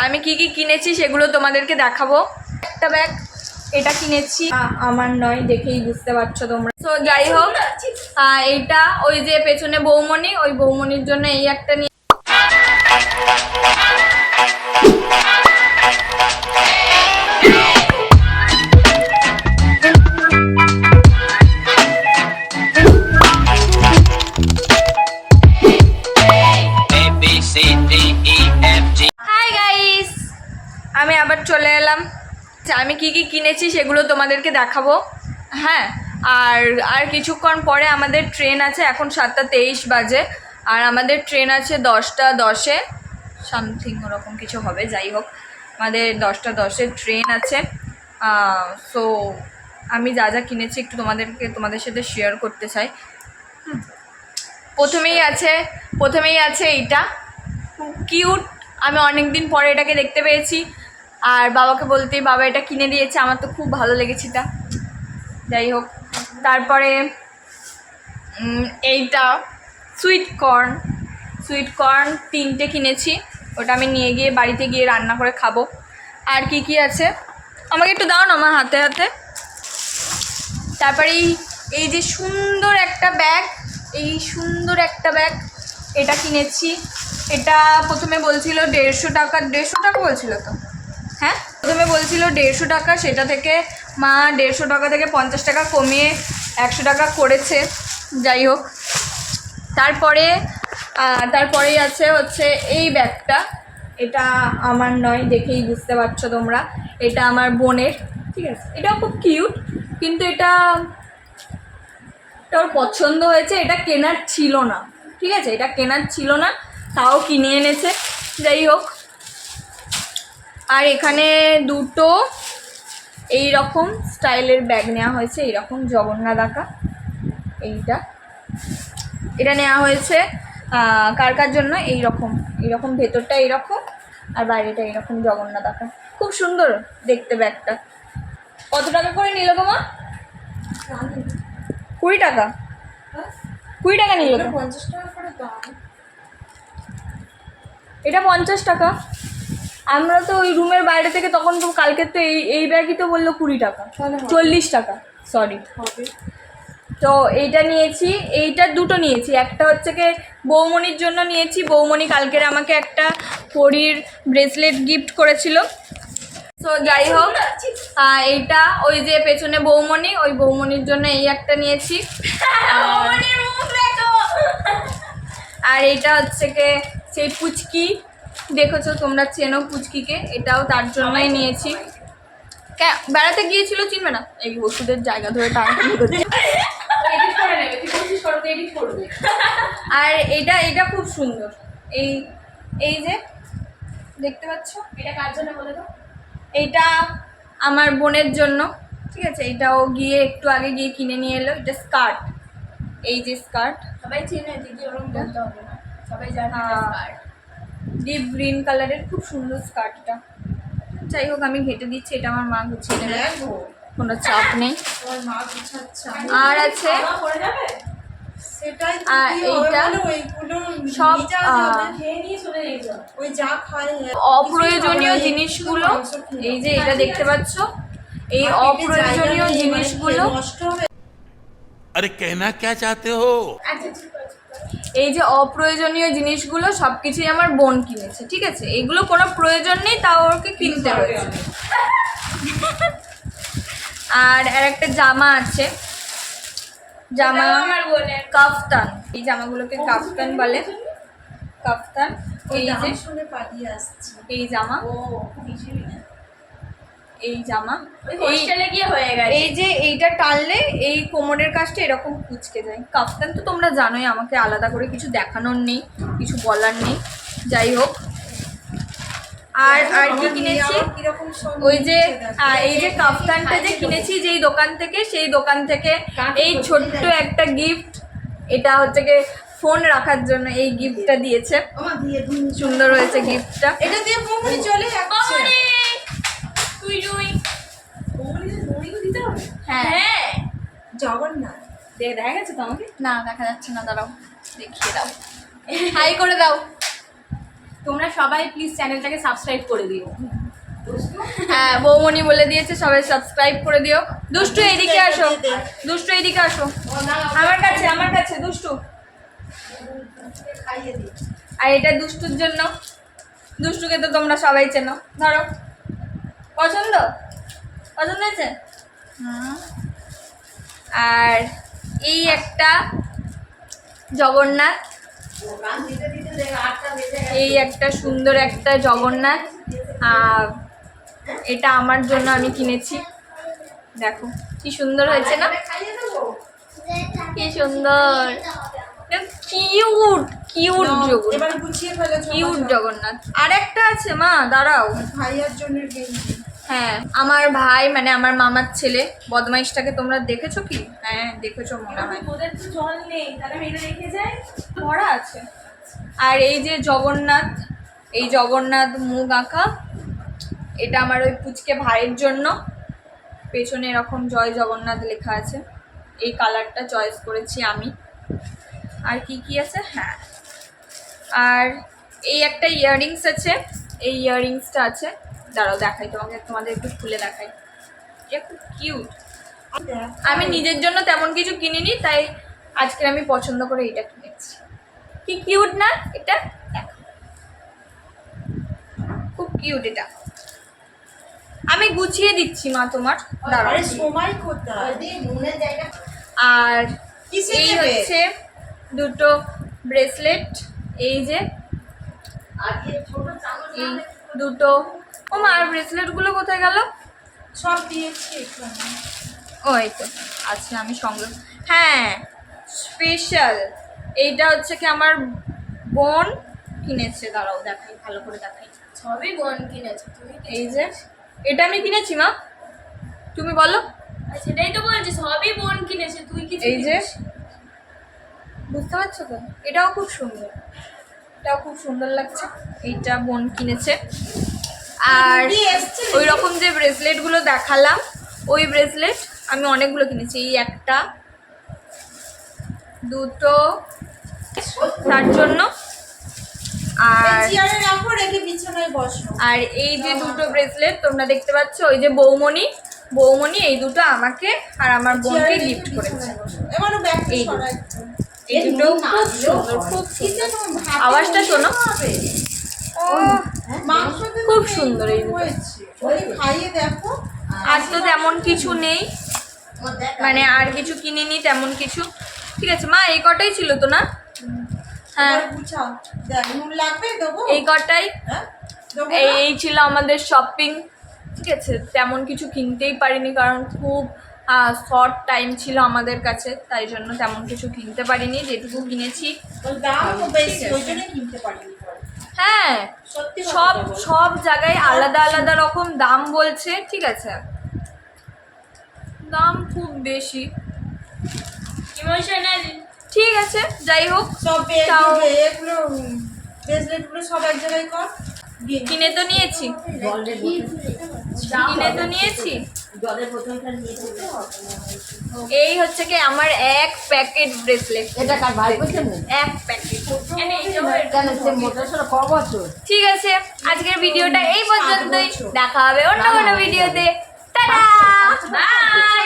আমি কি কি কিনেছি সেগুলো তোমাদেরকে দেখাবো। একটা ব্যাগ এটা কিনেছি, আমার নয়, দেখেই বুঝতে পারছো তোমরা। তো যাই হোক, এইটা ওই যে পেছনে বৌমণি, ওই বৌমণির জন্য এই একটা নিয়ে। হাই গাইস, আমি আবার চলে এলাম। আমি কি কি কিনেছি সেগুলো তোমাদেরকে দেখাবো। হ্যাঁ, আর কিছুক্ষণ পরে আমাদের ট্রেন আছে। এখন 7:23 বাজে, আর আমাদের ট্রেন আছে 10:10-এ সামথিং, ওরকম কিছু হবে। যাই হোক, আমাদের 10:10-এ ট্রেন আছে। সো আমি যা যা কিনেছি একটু তোমাদের সাথে শেয়ার করতে চাই। প্রথমেই আছে এইটা কিউট। আমি অনেক দিন পরে এটাকে দেখতে পেয়েছি, আর বাবাকে বলতেই বাবা এটা কিনে দিয়েছে। আমার তো খুব ভালো লেগেছে এটা। যাই হোক, তারপরে এইটা সুইট কর্ন 3টে কিনেছি। ওটা আমি নিয়ে গিয়ে বাড়িতে গিয়ে রান্না করে খাবো। আর কি কি আছে আমাকে একটু দাও না আমার হাতে হাতে। তারপরে এই যে সুন্দর একটা ব্যাগ, এটা কিনেছি। এটা প্রথমে বলছিল 150 টাকা, 150 টাকা বলছিল তো। হ্যাঁ, প্রথমে বলছিল 150 টাকা, সেটা থেকে মা 150 টাকা থেকে 50 টাকা কমিয়ে 100 টাকা করেছে। যাই হোক, তারপরেই হচ্ছে এই ব্যাগটা। এটা আমার নয়, দেখেই বুঝতে পারছো তোমরা। এটা আমার বোনের, ঠিক আছে। এটাও খুব কিউট, কিন্তু এটা ওর পছন্দ হয়েছে। এটা কেনার ছিল না, ঠিক আছে, এটা কেনার ছিল না, তাও কিনে এনেছে। যাই হোক, আর এখানে দুটো এই রকম স্টাইলের ব্যাগ নেওয়া হয়েছে, এইরকম জগন্নাথ আঁকা। এটা নেওয়া হয়েছে কার জন্য, এইরকম ভেতরটা এইরকম আর বাইরেটা এইরকম জগন্নাথ আঁকা। খুব সুন্দর দেখতে ব্যাগটা। কত টাকা করে নিল গো মা? 20 টাকা। 20 টাকা নিল। 50 টাকা করে দাম। এটা 50 টাকা। আমরা তো ওই রুমের বাইরে থেকে তখন তো কালকে তো এই ব্যাগই তো বললো 20 টাকা, 40 টাকা, সরি। তো এইটা নিয়েছি, এইটা দুটো নিয়েছি। একটা হচ্ছে কি বৌমণির জন্য নিয়েছি। বৌমণি কালকের আমাকে একটা পরীর ব্রেসলেট গিফট করেছিল। তো যাই হোক, এইটা ওই যে পেছনে বৌমণি, ওই বৌমণির জন্য এই একটা নিয়েছি। আর এইটা হচ্ছে কি সেই পুচকি, দেখেছো তোমরা, চেনো পুচকিকে, এটাও তার জন্যই নিয়েছি। বেড়াতে গিয়েছিল, চিনবে না, এই ওষুধের জায়গা ধরে টানাটানি করছে। আর এটা খুব সুন্দর। এই যে দেখতে পাচ্ছ, এটা কার জন্য বলে দাও? এইটা আমার বোনের জন্য, ঠিক আছে। এইটাও গিয়ে একটু আগে গিয়ে কিনে নিয়ে এলো। এটা স্কার্ট, এই যে স্কার্ট, সবাই চেনে, দিদি ওরকম বলতে হবে না, সবাই জানে স্কার্ট। ডিপ গ্রিন কালারের খুব সুন্দর স্কার্টটা। যাই হোক, আমি ঘেটে দিচ্ছি, এটা আমার মা গুছিয়ে নেবে, কোনো চাপ নেই। আর আছে এইটা সব অপ্রয়োজনীয় জিনিসগুলো। এই যে এটা দেখতে পাচ্ছ, এই অপ্রয়োজনীয় জিনিসগুলো। আরে কেনা কে চাতে হো? এই যে অপ্রয়োজনীয় জিনিসগুলো সবকিছুই আমার বোন কিনেছে, ঠিক আছে। এইগুলো কোনো প্রয়োজন নেই, তাও ওকে কিনতে হয়েছে। আর একটা জামা আছে, জামা আমার বোনের কাফতান। এই জামাগুলোকে কাফতান বলে, কাফতান। এই যে এই জামা, এই জামা হোস্টেলে গিয়ে হয়ে গেছে। এই যে এইটা টানলে এই কোমরের কাজটা এরকম কুঁচকে যায়। কাফতান তো তোমরা জানোই, আমাকে আলাদা করে কিছু দেখানোর নেই, কিছু বলার নেই। যাই হোক, আর কি কিনেছি, ওই যে এই যে কাফতানটা যে কিনেছি যেই দোকান থেকে, সেই দোকান থেকে এই ছোট্ট একটা গিফট। এটা হচ্ছে কি ফোন রাখার জন্য এই গিফটটা দিয়েছে, সুন্দর হয়েছে গিফটটা। এটা দিয়ে বৌমনি চলে যাচ্ছে। হ্যাঁ, জগন্নাথ দেখা গেছে তো আমাকে? না, দেখা যাচ্ছে না, দাঁড়াও দেখিয়ে দাও, হাই করে দাও। তোমরা সবাই প্লিজ চ্যানেলটাকে সাবস্ক্রাইব করে দিও। হ্যাঁ বৌমনি বলে দিয়েছে সবাই সাবস্ক্রাইব করে দিও। দুষ্টু এইদিকে আসো, দুষ্টু এইদিকে আসো আমার কাছে দুষ্টু। আর এটা দুষ্টুর জন্য, দুষ্টুকে তো তোমরা সবাই চেনো। ধরো, পছন্দ পছন্দ হয়েছে? আর এই একটা জগন্নাথ, এই একটা সুন্দর একটা জগন্নাথ। আর এটা আমার জন্য আমি কিনেছি, দেখো কি সুন্দর হয়েছে না, কি সুন্দর, কিউট কিউট জগন্নাথ, এবার গুছিয়ে ফেলেছো। কিউট জগন্নাথ। আর একটা আছে মা, দাঁড়াও। ভাইয়ার জন্য গেঞ্জি। হ্যাঁ আমার ভাই মানে আমার মামার ছেলে বদমাইশটাকে তোমরা দেখেছো কি? হ্যাঁ দেখেছো মনে হয়। ওদের তো জল নেই, তাহলে আমি এটা রেখে যাই। ভরা আছে। আর এই যে জগন্নাথ, এই জগন্নাথ মুখ আঁকা, এটা আমার ওই পুচকে ভাইয়ের জন্য। পেছনে এরকম জয় জগন্নাথ লেখা আছে, এই কালারটা চয়েস করেছি আমি। আর কি কি আছে, হ্যাঁ আর এই একটা ইয়াররিংস আছে, এই ইয়াররিংসটা আছে, দাঁড়াও দেখাই তোমাকে, তোমাদের একটু খুলে দেখাই। এটা খুব কিউট। আমি নিজের জন্য তেমন কিছু কিনিনি, তাই আজকে আমি পছন্দ করে এটা কিনেছি। কি কিউট না এটা, খুব কিউট এটা। আমি গুছিয়ে দিচ্ছি মা তোমার, দাঁড়াও। আরে সময় কোথায়? আর কিসে এই নেবে? হচ্ছে দুটো ব্রেসলেট, এই যে এই দুটো। ও মা আর ব্রেসলেটগুলো কোথায় গেল? সব দিয়েছি এখানে। ও এই তো আচ্ছা, আমি সঙ্গে, হ্যাঁ স্পেশাল এইটা হচ্ছে কি আমার বোন কিনেছে, দাঁড়াও দেখাই, ভালো করে দেখাই। সবই বোন কিনেছে, তুমি এই যে এটা আমি কিনেছি মা, তুমি বলো। সেটাই তো বলছি, সবই বোন কিনেছে, তুই কিছু এই যে কিনিসনি। বুঝতে পারছো তো, এটাও খুব সুন্দর, এটাও খুব সুন্দর লাগছে, এইটা বোন কিনেছে। আর ওই রকম যে ব্রেসলেটগুলো দেখালাম, ওই ব্রেসলেট আমি অনেকগুলো কিনেছি। এই একটা, দুটো তার জন্য, আর চেয়ারে রাখো, রেখে বিছানায় বসো। আর এই যে দুটো ব্রেসলেট তোমরা দেখতে পাচ্ছ, ওই যে বৌমনি, বৌমনি এই দুটো আমাকে আর আমার বোনকে গিফট করেছে। এবারে ব্যাগটা এই সরাই। এই দুটো খুব সুন্দর, খুব সুন্দর। আওয়াজটা শোনো, ও মাংস খুব সুন্দর এই দুটো। হয়েছে। ওই খাইয়ে দেখো। আর তো তেমন কিছু নেই, মানে আর কিছু কিনিনি তেমন কিছু। ঠিক আছে মা, এই কটাই ছিল তো না? হ্যাঁ এবার গুছাও। দেখ নুন লাগবে, দেবো। এই কটাই, হ্যাঁ দেবো না? এই ছিল আমাদের শপিং। ঠিক আছে, তেমন কিছু কিনতেই পারিনি, কারণ খুব শর্ট টাইম ছিল আমাদের কাছে, তাই জন্য তেমন কিছু কিনতে পারিনি। যেটুকু কিনেছি, ওর দামও বেশি, ওই জন্য কিনতে পারিনি পরে। হ্যাঁ সত্যি সব কথা বলো। সব জায়গায় আলাদা আলাদা রকম দাম বলছে। ঠিক আছে, দাম খুব বেশি। ইমোশনাল। ঠিক আছে যাই হোক, সব তাও এগুলো ব্রেসলেটগুলো সব এক জায়গায় কর। দিয়ে কিনে তো নিয়েছি, কিনে তো নিয়েছি। এই হচ্ছে কি আমার এক প্যাকেট ব্রেসলেট, এটা কার ভাই বলছেন? এক প্যাকেট। কেন সে মোটর সাইকেল ক বছর? ঠিক আছে, আজকের ভিডিওটা এই পর্যন্তই, দেখা হবে অন্য কোনো ভিডিওতে। Tata bye.